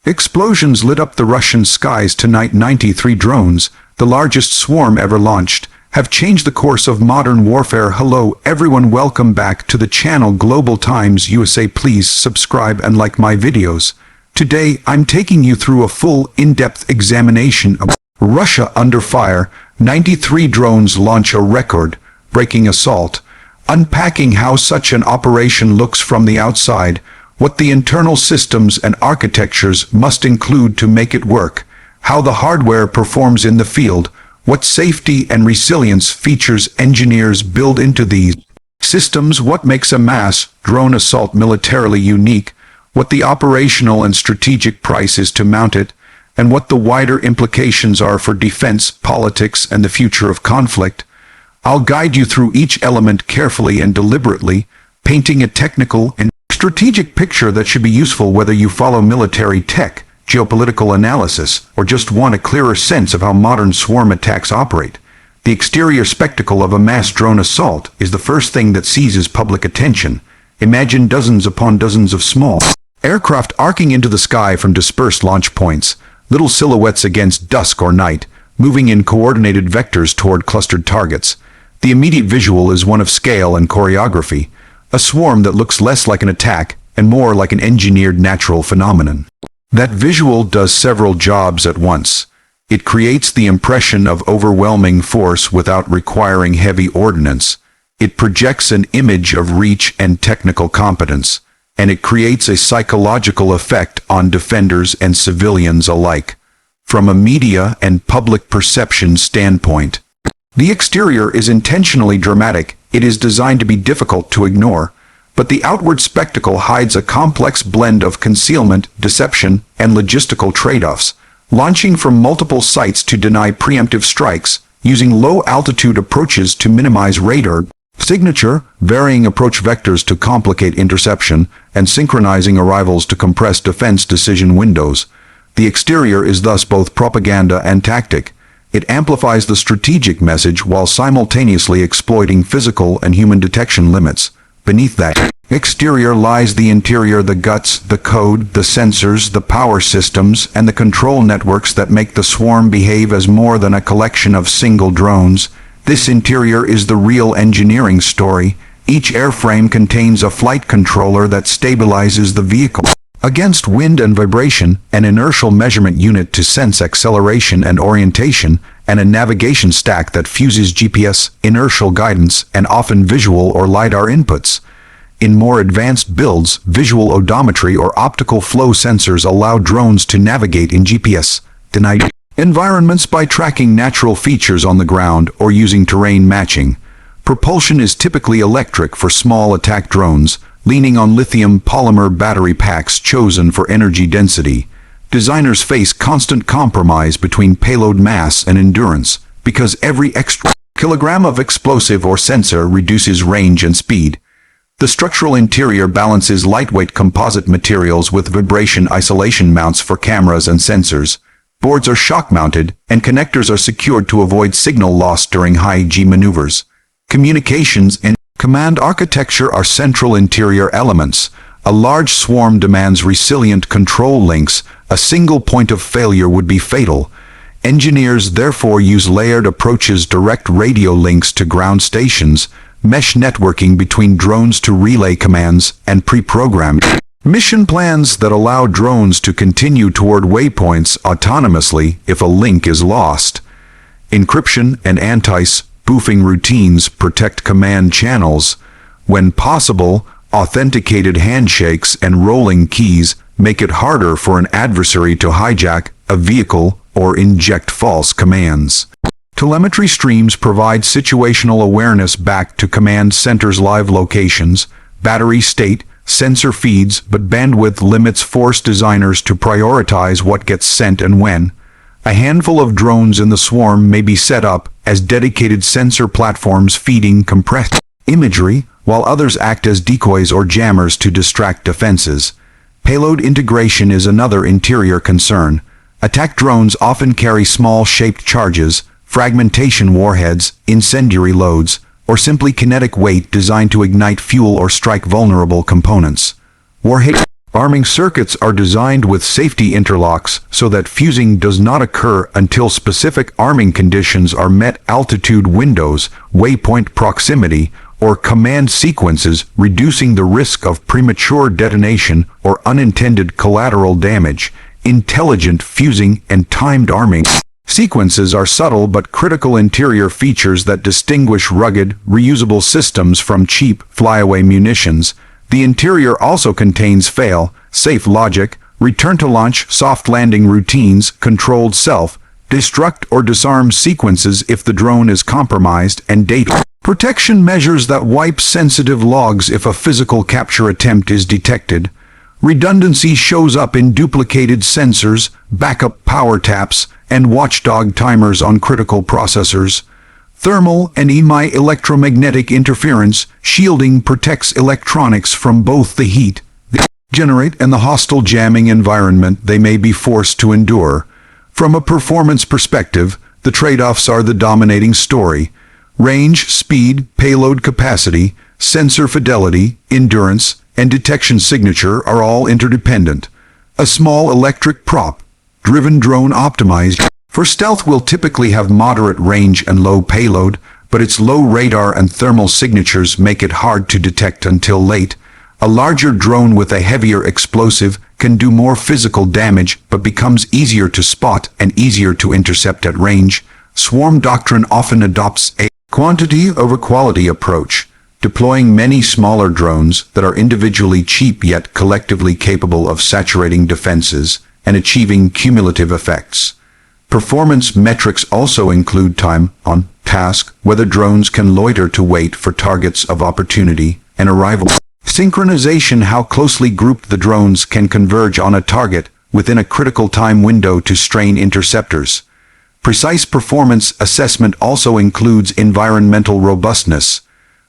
Explosions lit up the Russian skies tonight. 93 drones, the largest swarm ever launched, have changed the course of modern warfare. Hello everyone, welcome back to the channel Global Times USA. Please subscribe and like my videos. Today I'm taking you through a full, in-depth examination of Russia under fire. 93 drones launch a record-breaking assault, unpacking how such an operation looks from the outside, what the internal systems and architectures must include to make it work, how the hardware performs in the field, what safety and resilience features engineers build into these systems, what makes a mass drone assault militarily unique, what the operational and strategic price is to mount it, and what the wider implications are for defense, politics, and the future of conflict. I'll guide you through each element carefully and deliberately, painting a technical and strategic picture that should be useful whether you follow military tech, geopolitical analysis, or just want a clearer sense of how modern swarm attacks operate. The exterior spectacle of a mass drone assault is the first thing that seizes public attention. Imagine dozens upon dozens of small aircraft arcing into the sky from dispersed launch points, little silhouettes against dusk or night, moving in coordinated vectors toward clustered targets. The immediate visual is one of scale and choreography, a swarm that looks less like an attack and more like an engineered natural phenomenon. That visual does several jobs at once. It creates the impression of overwhelming force without requiring heavy ordnance. It projects an image of reach and technical competence, and it creates a psychological effect on defenders and civilians alike. From a media and public perception standpoint, the exterior is intentionally dramatic. It is designed to be difficult to ignore, but the outward spectacle hides a complex blend of concealment, deception, and logistical trade-offs, launching from multiple sites to deny preemptive strikes, using low-altitude approaches to minimize radar signature, varying approach vectors to complicate interception, and synchronizing arrivals to compress defense decision windows. The exterior is thus both propaganda and tactic. It amplifies the strategic message while simultaneously exploiting physical and human detection limits. Beneath that exterior lies the interior, the guts, the code, the sensors, the power systems, and the control networks that make the swarm behave as more than a collection of single drones. This interior is the real engineering story. Each airframe contains a flight controller that stabilizes the vehicle against wind and vibration, an inertial measurement unit to sense acceleration and orientation, and a navigation stack that fuses GPS, inertial guidance, and often visual or LiDAR inputs. In more advanced builds, visual odometry or optical flow sensors allow drones to navigate in GPS-denied environments by tracking natural features on the ground or using terrain matching. Propulsion is typically electric for small attack drones, leaning on lithium polymer battery packs chosen for energy density. Designers face constant compromise between payload mass and endurance, because every extra kilogram of explosive or sensor reduces range and speed. The structural interior balances lightweight composite materials with vibration isolation mounts for cameras and sensors. Boards are shock-mounted, and connectors are secured to avoid signal loss during high-G maneuvers. Communications and command architecture are central interior elements. A large swarm demands resilient control links. A single point of failure would be fatal. Engineers therefore use layered approaches, direct radio links to ground stations, mesh networking between drones to relay commands, and pre-programmed mission plans that allow drones to continue toward waypoints autonomously if a link is lost. Encryption and anti-spoofing routines protect command channels. When possible, authenticated handshakes and rolling keys make it harder for an adversary to hijack a vehicle or inject false commands. Telemetry streams provide situational awareness back to command centers' live locations, battery state, sensor feeds, but bandwidth limits force designers to prioritize what gets sent and when. A handful of drones in the swarm may be set up as dedicated sensor platforms feeding compressed imagery, while others act as decoys or jammers to distract defenses. Payload integration is another interior concern. Attack drones often carry small shaped charges, fragmentation warheads, incendiary loads, or simply kinetic weight designed to ignite fuel or strike vulnerable components. Warheads Arming circuits are designed with safety interlocks so that fusing does not occur until specific arming conditions are met. Altitude windows, waypoint proximity, or command sequences, reducing the risk of premature detonation or unintended collateral damage. Intelligent fusing and timed arming sequences are subtle but critical interior features that distinguish rugged, reusable systems from cheap, flyaway munitions. The interior also contains fail-safe logic, return-to-launch soft landing routines, controlled self-destruct or disarm sequences if the drone is compromised, and data protection measures that wipe sensitive logs if a physical capture attempt is detected. Redundancy shows up in duplicated sensors, backup power taps, and watchdog timers on critical processors. Thermal and EMI electromagnetic interference shielding protects electronics from both the heat they generate and the hostile jamming environment they may be forced to endure. From a performance perspective, the trade-offs are the dominating story. Range, speed, payload capacity, sensor fidelity, endurance, and detection signature are all interdependent. A small electric prop-driven drone optimized for stealth will typically have moderate range and low payload, but its low radar and thermal signatures make it hard to detect until late. A larger drone with a heavier explosive can do more physical damage but becomes easier to spot and easier to intercept at range. Swarm doctrine often adopts a quantity over quality approach, deploying many smaller drones that are individually cheap yet collectively capable of saturating defenses and achieving cumulative effects. Performance metrics also include time on task, whether drones can loiter to wait for targets of opportunity, and arrival. Synchronization, how closely grouped the drones can converge on a target within a critical time window to strain interceptors. Precise performance assessment also includes environmental robustness.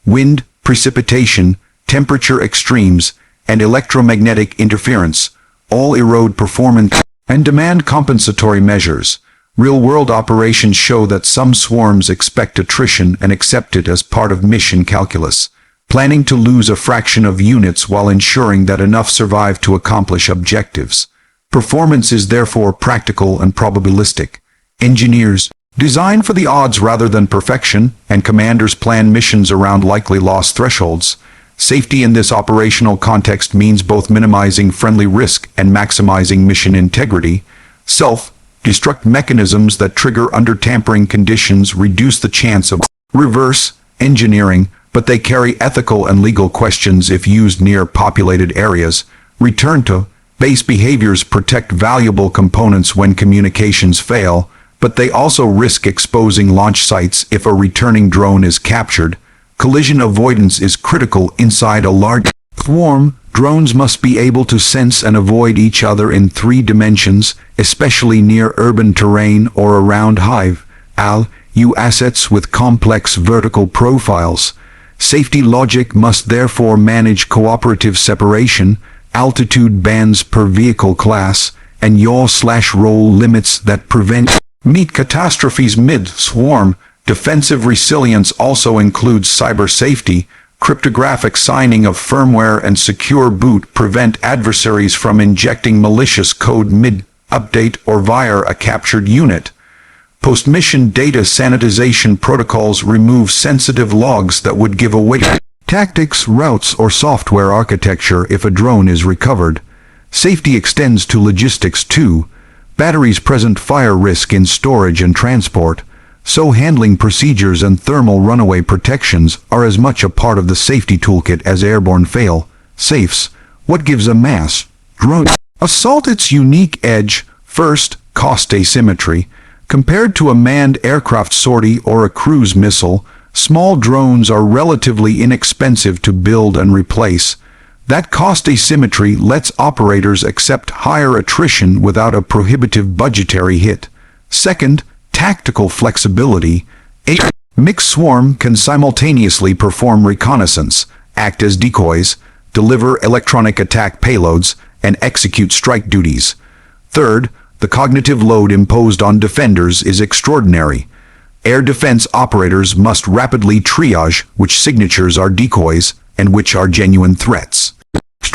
Wind, precipitation, temperature extremes, and electromagnetic interference all erode performance and demand compensatory measures. Real-world operations show that some swarms expect attrition and accept it as part of mission calculus, planning to lose a fraction of units while ensuring that enough survive to accomplish objectives. Performance is therefore practical and probabilistic. Engineers design for the odds rather than perfection, and commanders plan missions around likely loss thresholds. Safety in this operational context means both minimizing friendly risk and maximizing mission integrity. Self-destruct mechanisms that trigger under tampering conditions reduce the chance of reverse engineering, but they carry ethical and legal questions if used near populated areas. Return to base behaviors protect valuable components when communications fail, but they also risk exposing launch sites if a returning drone is captured. Collision avoidance is critical inside a large swarm. Drones must be able to sense and avoid each other in 3 dimensions, especially near urban terrain or around high-value assets with complex vertical profiles. Safety logic must therefore manage cooperative separation, altitude bands per vehicle class, and yaw/roll limits that prevent meet catastrophes mid-swarm. Defensive resilience also includes cyber safety. Cryptographic signing of firmware and secure boot prevent adversaries from injecting malicious code mid-update or via a captured unit. Post-mission data sanitization protocols remove sensitive logs that would give away tactics, routes, or software architecture if a drone is recovered. Safety extends to logistics too. Batteries present fire risk in storage and transport, so handling procedures and thermal runaway protections are as much a part of the safety toolkit as airborne fail-safes. What gives a mass drone assault its unique edge? First, cost asymmetry. Compared to a manned aircraft sortie or a cruise missile, small drones are relatively inexpensive to build and replace. That cost asymmetry lets operators accept higher attrition without a prohibitive budgetary hit. Second, tactical flexibility. A mixed swarm can simultaneously perform reconnaissance, act as decoys, deliver electronic attack payloads, and execute strike duties. Third, the cognitive load imposed on defenders is extraordinary. Air defense operators must rapidly triage which signatures are decoys and which are genuine threats.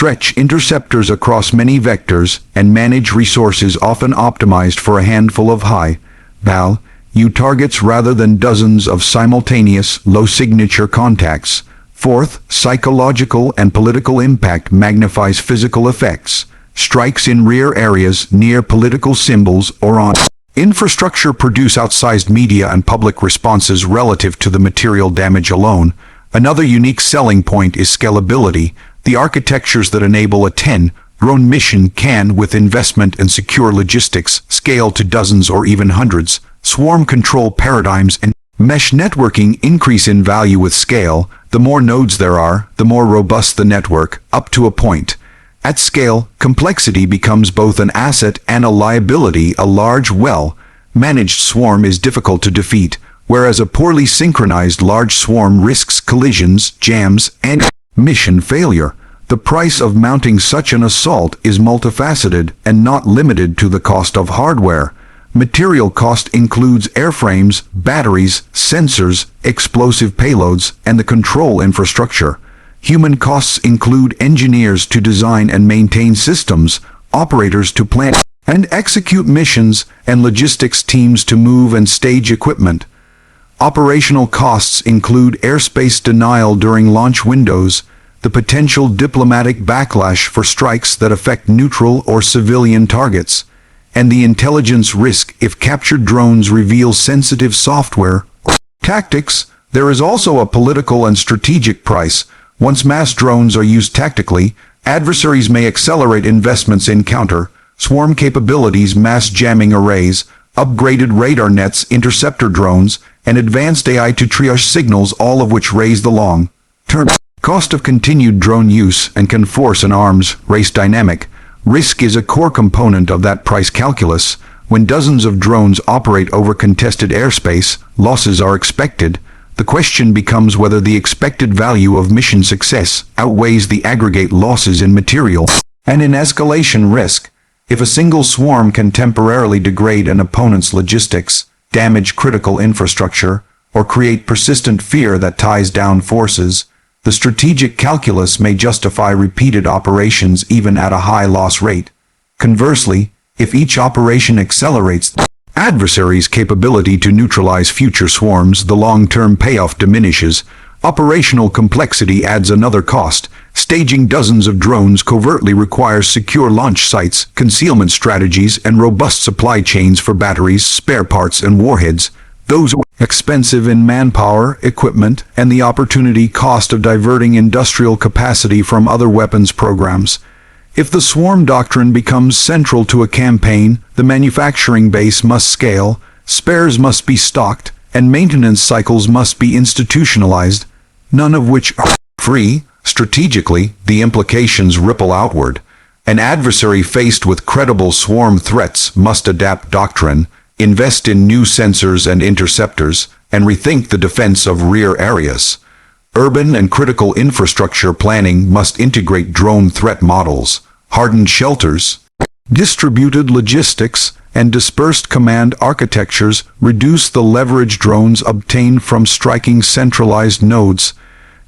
stretch interceptors across many vectors, and manage resources often optimized for a handful of high-value targets rather than dozens of simultaneous, low-signature contacts. Fourth, psychological and political impact magnifies physical effects. Strikes in rear areas near political symbols or on infrastructure produce outsized media and public responses relative to the material damage alone. Another unique selling point is scalability. The architectures that enable a 10-drone mission can, with investment and secure logistics, scale to dozens or even hundreds. Swarm control paradigms and mesh networking increase in value with scale. The more nodes there are, the more robust the network, up to a point. At scale, complexity becomes both an asset and a liability. A large, well-managed swarm is difficult to defeat, whereas a poorly synchronized large swarm risks collisions, jams, and mission failure. The price of mounting such an assault is multifaceted and not limited to the cost of hardware. Material cost includes airframes, batteries, sensors, explosive payloads, and the control infrastructure. Human costs include engineers to design and maintain systems, operators to plan and execute missions, and logistics teams to move and stage equipment. Operational costs include airspace denial during launch windows, the potential diplomatic backlash for strikes that affect neutral or civilian targets, and the intelligence risk if captured drones reveal sensitive software or tactics. There is also a political and strategic price. Once mass drones are used tactically, adversaries may accelerate investments in counter-swarm capabilities, mass jamming arrays, upgraded radar nets, interceptor drones, and advanced AI to triage signals, all of which raise the long-term cost of continued drone use and can force an arms race dynamic. Risk is a core component of that price calculus. When dozens of drones operate over contested airspace, losses are expected. The question becomes whether the expected value of mission success outweighs the aggregate losses in material and in escalation risk. If a single swarm can temporarily degrade an opponent's logistics, damage critical infrastructure, or create persistent fear that ties down forces, the strategic calculus may justify repeated operations even at a high loss rate. Conversely, if each operation accelerates the adversary's capability to neutralize future swarms, the long-term payoff diminishes. Operational complexity adds another cost. Staging dozens of drones covertly requires secure launch sites, concealment strategies, and robust supply chains for batteries, spare parts, and warheads. Those are expensive in manpower, equipment, and the opportunity cost of diverting industrial capacity from other weapons programs. If the swarm doctrine becomes central to a campaign, the manufacturing base must scale, spares must be stocked, and maintenance cycles must be institutionalized, none of which are free. Strategically, the implications ripple outward. An adversary faced with credible swarm threats must adapt doctrine, invest in new sensors and interceptors, and rethink the defense of rear areas. Urban and critical infrastructure planning must integrate drone threat models, hardened shelters, distributed logistics, and dispersed command architectures reduce the leverage drones obtain from striking centralized nodes.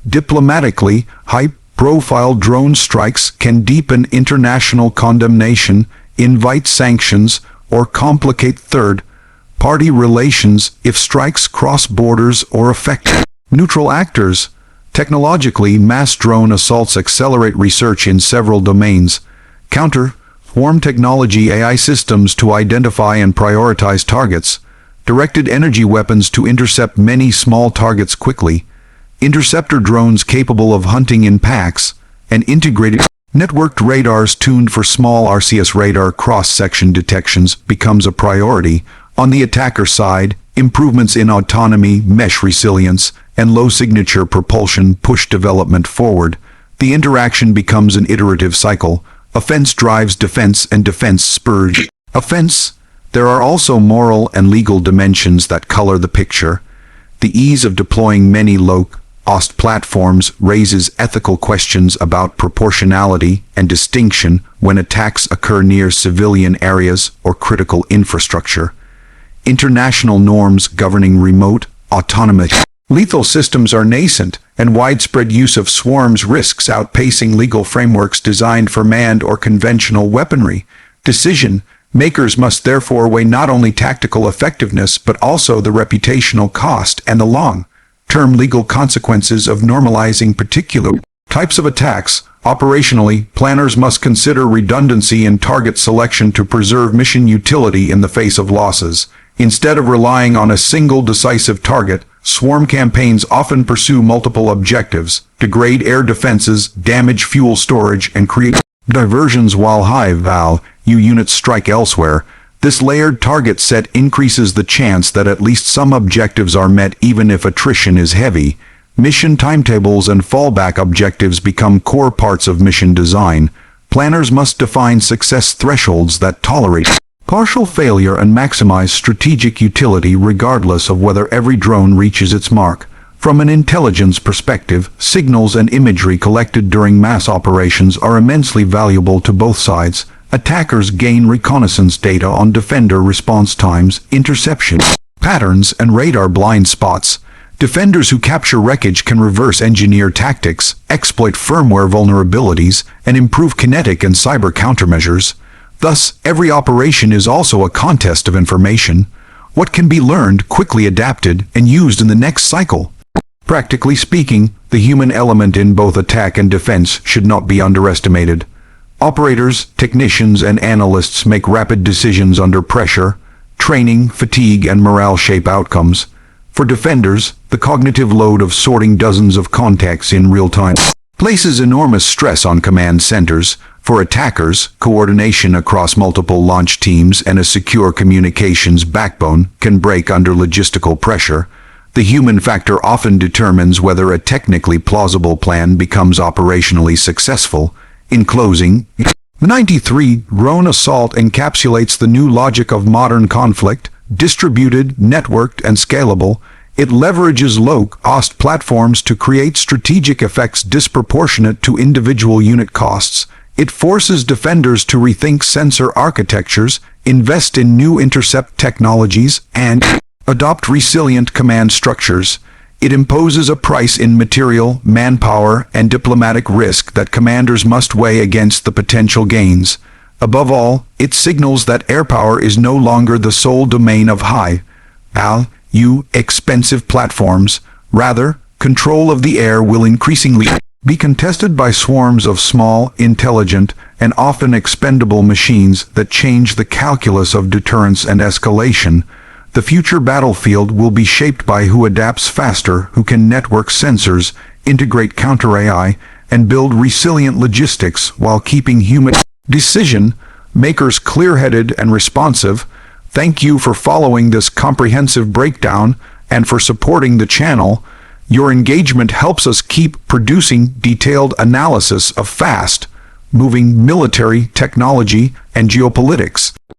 Diplomatically, high-profile drone strikes can deepen international condemnation, invite sanctions, or complicate third-party relations if strikes cross borders or affect neutral actors. Technologically, mass drone assaults accelerate research in several domains. Counter-swarm technology, AI systems to identify and prioritize targets, directed energy weapons to intercept many small targets quickly, interceptor drones capable of hunting in packs, and integrated networked radars tuned for small RCS radar cross-section detections becomes a priority. On the attacker side, improvements in autonomy, mesh resilience, and low-signature propulsion push development forward. The interaction becomes an iterative cycle. Offense drives defense and defense spurs offense. There are also moral and legal dimensions that color the picture. The ease of deploying many low-cost platforms raises ethical questions about proportionality and distinction when attacks occur near civilian areas or critical infrastructure. International norms governing remote, autonomous Lethal systems are nascent, and widespread use of swarms risks outpacing legal frameworks designed for manned or conventional weaponry. Decision makers must therefore weigh not only tactical effectiveness but also the reputational cost and the long-term legal consequences of normalizing particular types of attacks. Operationally, planners must consider redundancy and target selection to preserve mission utility in the face of losses. Instead of relying on a single decisive target, swarm campaigns often pursue multiple objectives, degrade air defenses, damage fuel storage, and create diversions while high-value units strike elsewhere. This layered target set increases the chance that at least some objectives are met even if attrition is heavy. Mission timetables and fallback objectives become core parts of mission design. Planners must define success thresholds that tolerate partial failure and maximize strategic utility regardless of whether every drone reaches its mark. From an intelligence perspective, signals and imagery collected during mass operations are immensely valuable to both sides. Attackers gain reconnaissance data on defender response times, interception patterns, and radar blind spots. Defenders who capture wreckage can reverse engineer tactics, exploit firmware vulnerabilities, and improve kinetic and cyber countermeasures. Thus, every operation is also a contest of information. What can be learned, quickly adapted, and used in the next cycle? Practically speaking, the human element in both attack and defense should not be underestimated. Operators, technicians, and analysts make rapid decisions under pressure. Training, fatigue, and morale shape outcomes. For defenders, the cognitive load of sorting dozens of contacts in real time places enormous stress on command centers. For attackers, coordination across multiple launch teams and a secure communications backbone can break under logistical pressure. The human factor often determines whether a technically plausible plan becomes operationally successful. In closing, the 93 drone assault encapsulates the new logic of modern conflict: distributed, networked, and scalable. It leverages low-cost platforms to create strategic effects disproportionate to individual unit costs. It forces defenders to rethink sensor architectures, invest in new intercept technologies, and adopt resilient command structures. It imposes a price in material, manpower, and diplomatic risk that commanders must weigh against the potential gains. Above all, it signals that airpower is no longer the sole domain of high-value, expensive platforms. Rather, control of the air will increasingly be contested by swarms of small, intelligent, and often expendable machines that change the calculus of deterrence and escalation. The future battlefield will be shaped by who adapts faster, who can network sensors, integrate counter-AI, and build resilient logistics while keeping human decision makers clear-headed and responsive. Thank you for following this comprehensive breakdown and for supporting the channel. Your engagement helps us keep producing detailed analysis of fast-moving military technology and geopolitics.